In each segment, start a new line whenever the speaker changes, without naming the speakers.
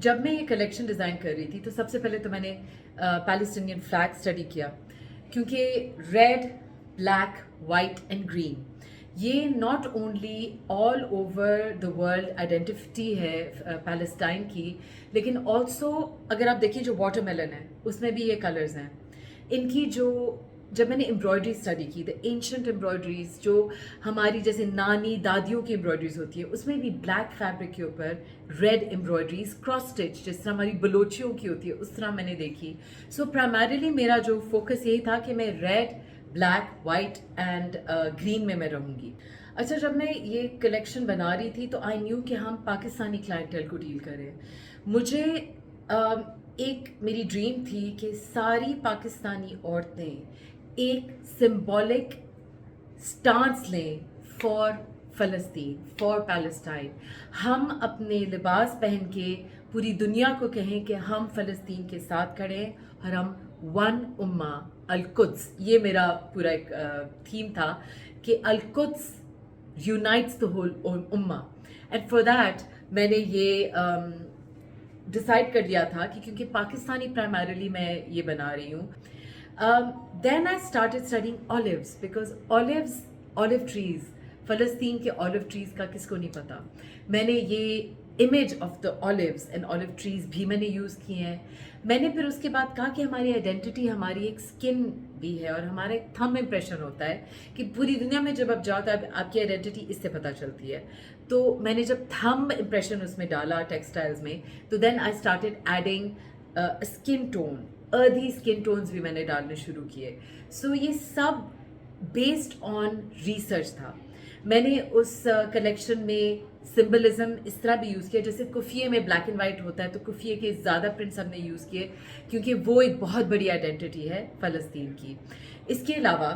جب میں یہ کلیکشن ڈیزائن کر رہی تھی تو سب سے پہلے تو میں نے پیلسٹینین فلیگ اسٹڈی کیا، کیونکہ red, black, white and green یہ not only all over the world identity ہے پیلسٹائن کی، لیکن آلسو اگر آپ دیکھیں جو واٹر میلن ہے اس میں بھی یہ کلرز ہیں ان کی. جب میں نے امبرائڈری اسٹڈی کی، دا اینشنٹ امبرائڈریز جو ہماری جیسے نانی دادیوں کی امبرائڈریز ہوتی ہے، اس میں بھی بلیک فیبرک کے اوپر ریڈ امبرائڈریز کراس اسٹچ جس طرح ہماری بلوچیوں کی ہوتی ہے اس طرح میں نے دیکھی. سو پرائمریلی میرا جو فوکس یہی تھا کہ میں red, black, white and green میں رہوں گی. اچھا، جب میں یہ کلیکشن بنا رہی تھی تو آئی نیو کہ ہم پاکستانی کلائنٹیل کو ڈیل کریں. مجھے ایک میری ڈریم تھی کہ ساری پاکستانی عورتیں ایک سمبولک سٹانس لیں فار فلسطین، فار پیلسٹائن. ہم اپنے لباس پہن کے پوری دنیا کو کہیں کہ ہم فلسطین کے ساتھ کھڑے ہیں اور ہم ون امہ القدس. یہ میرا پورا ایک تھیم تھا کہ القدس یونائٹس دا ہول امہ. اینڈ فار دیٹ میں نے یہ ڈیسائڈ کر لیا تھا کہ کیونکہ پاکستانی پرائمریلی میں یہ بنا رہی ہوں. Then I started studying olives, because olive trees, Falastin کے آلیو ٹریز کا کس کو نہیں پتا. میں نے یہ image of the olives and olive trees بھی میں نے یوز کیے ہیں. میں نے پھر اس کے بعد کہا کہ ہماری آئیڈینٹی ہماری ایک اسکن بھی ہے اور ہمارا ایک تھم امپریشن ہوتا ہے کہ پوری دنیا میں جب آپ جاؤ تو آپ کی آئیڈینٹی اس سے پتہ چلتی ہے. تو میں نے جب تھم امپریشن اس میں ڈالا ٹیکسٹائلز میں، تو then I started adding skin tone, اردھی اسکن ٹونز بھی میں نے ڈالنے شروع کیے. سو یہ سب بیسڈ آن ریسرچ تھا. میں نے اس کلیکشن میں سمبلزم اس طرح بھی یوز کیا، جیسے کفیے میں بلیک اینڈ وائٹ ہوتا ہے تو کفیے کے زیادہ پرنٹس ہم نے یوز کیے کیونکہ وہ ایک بہت بڑی آئیڈینٹی ہے فلسطین کی. اس کے علاوہ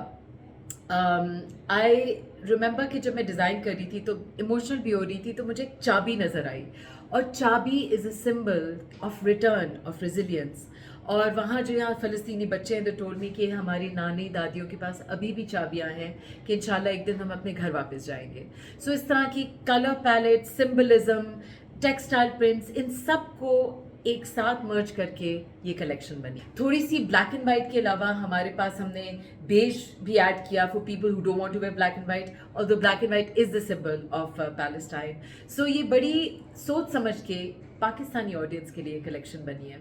آئی ریممبر کہ جب میں ڈیزائن کر رہی تھی تو ایموشنل بھی ہو رہی تھی، تو مجھے ایک چابی نظر آئی، اور چابی is a symbol of return of resilience. اور وہاں جو یہاں فلسطینی بچے ہیں، دے ٹولڈ می کہ ہماری نانی دادیوں کے پاس ابھی بھی چابیاں ہیں کہ انشاءاللہ ایک دن ہم اپنے گھر واپس جائیں گے. سو اس طرح کی colour palette, symbolism, textile prints, ان سب کو ایک ساتھ مرج کر کے یہ کلیکشن بنی. تھوڑی سی بلیک اینڈ وائٹ کے علاوہ ہمارے پاس ہم نے بیج بھی ایڈ کیا for people who don't want to wear black and white, اور the black and white is the symbol of Palestine. So یہ بڑی سوچ سمجھ کے پاکستانی آڈینس کے لیے کلیکشن بنی ہے.